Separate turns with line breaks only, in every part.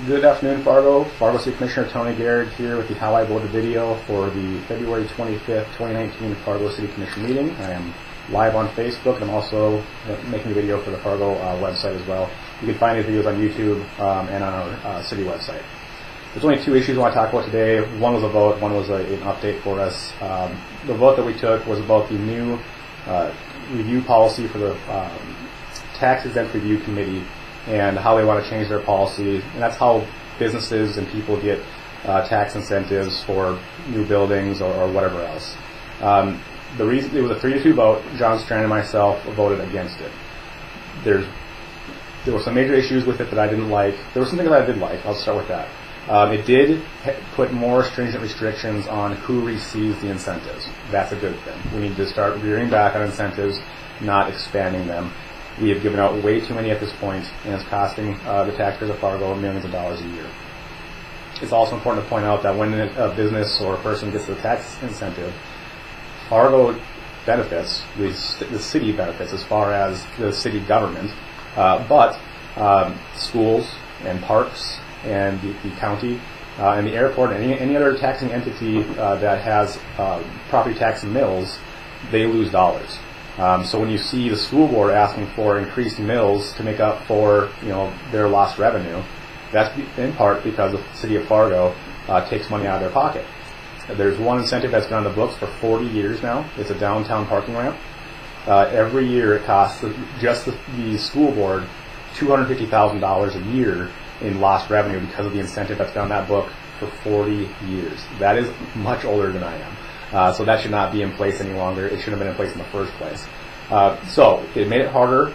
Good afternoon, Fargo. Fargo City Commissioner Tony Gehrig here with the How I Voted video for the February 25th, 2019 Fargo City Commission meeting. I am live on Facebook, and I'm also making a video for the Fargo website as well. You can find these videos on YouTube and on our city website. There's only two issues I want to talk about today. One was a vote, one was an update for us. The vote that we took was about the new review policy for the Tax Exempt Review Committee and how they want to change their policy, and that's how businesses and people get tax incentives for new buildings or whatever else. The reason it was a 3-2 vote. John Strand and myself voted against it. There were some major issues with it that I didn't like. There were some things that I did like. I'll start with that. It did put more stringent restrictions on who receives the incentives. That's a good thing. We need to start veering back on incentives, not expanding them. We have given out way too many at this point, and it's costing the taxpayers of Fargo millions of dollars a year. It's also important to point out that when a business or a person gets the tax incentive, Fargo benefits, the city benefits as far as the city government, but schools and parks and the county and the airport and any other taxing entity that has property tax mills, they lose dollars. So when you see the school board asking for increased mills to make up for their lost revenue, that's in part because the city of Fargo takes money out of their pocket. There's one incentive that's been on the books for 40 years now. It's a downtown parking ramp. Every year it costs just the school board $250,000 a year in lost revenue because of the incentive that's been on that book for 40 years. That is much older than I am. So that should not be in place any longer. It should have been in place in the first place. So it made it harder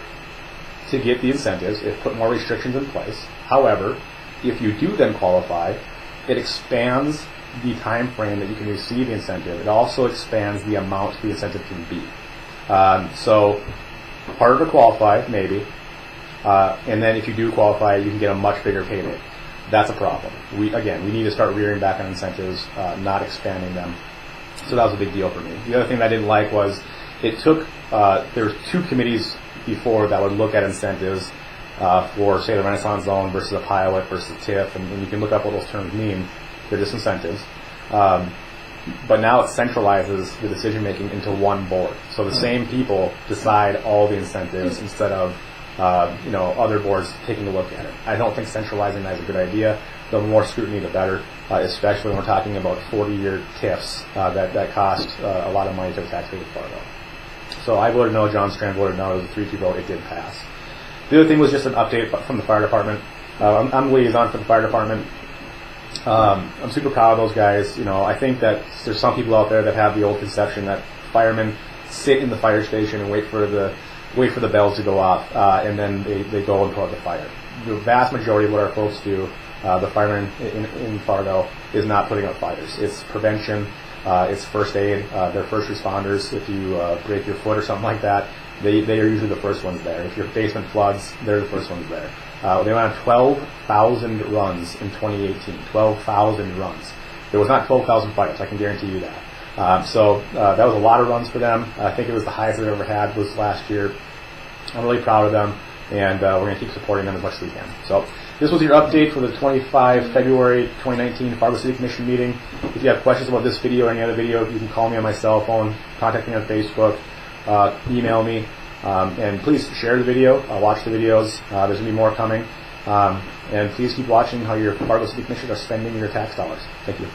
to get the incentives. It put more restrictions in place. However, if you do then qualify, it expands the time frame that you can receive the incentive. It also expands the amount the incentive can be. So harder to qualify, maybe. And then if you do qualify, you can get a much bigger payday. That's a problem. We need to start rearing back on incentives, not expanding them. So that was a big deal for me. The other thing that I didn't like was it took, there were two committees before that would look at incentives for, say, the Renaissance Zone versus a pilot versus a TIF, and you can look up what those terms mean. They're just incentives. But now it centralizes the decision-making into one board. So the same people decide all the incentives instead of other boards taking a look at it. I don't think centralizing that is a good idea. The more scrutiny, the better, especially when we're talking about 40-year TIFs that cost a lot of money to the taxpayers of Fargo. So I voted no. John Strand voted no. It was a 3-2 vote. It did pass. The other thing was just an update from the fire department. I'm the liaison for the fire department. I'm super proud of those guys. I think that there's some people out there that have the old conception that firemen sit in the fire station and wait for the bells to go off, and then they go and put out the fire. The vast majority of what our folks do, the firemen in Fargo, is not putting out fires. It's prevention, it's first aid, they're first responders. If you break your foot or something like that, they are usually the first ones there. If your basement floods, they're the first ones there. They went on 12,000 runs in 2018. 12,000 runs. There was not 12,000 fires, I can guarantee you that. So that was a lot of runs for them. I think it was the highest they've ever had was last year. I'm really proud of them, and we're going to keep supporting them as much as we can. So this was your update for the 25 February 2019 Fargo City Commission meeting. If you have questions about this video or any other video, you can call me on my cell phone, contact me on Facebook, email me, and please share the video, watch the videos. There's going to be more coming. And please keep watching how your Fargo City Commissioners are spending your tax dollars. Thank you.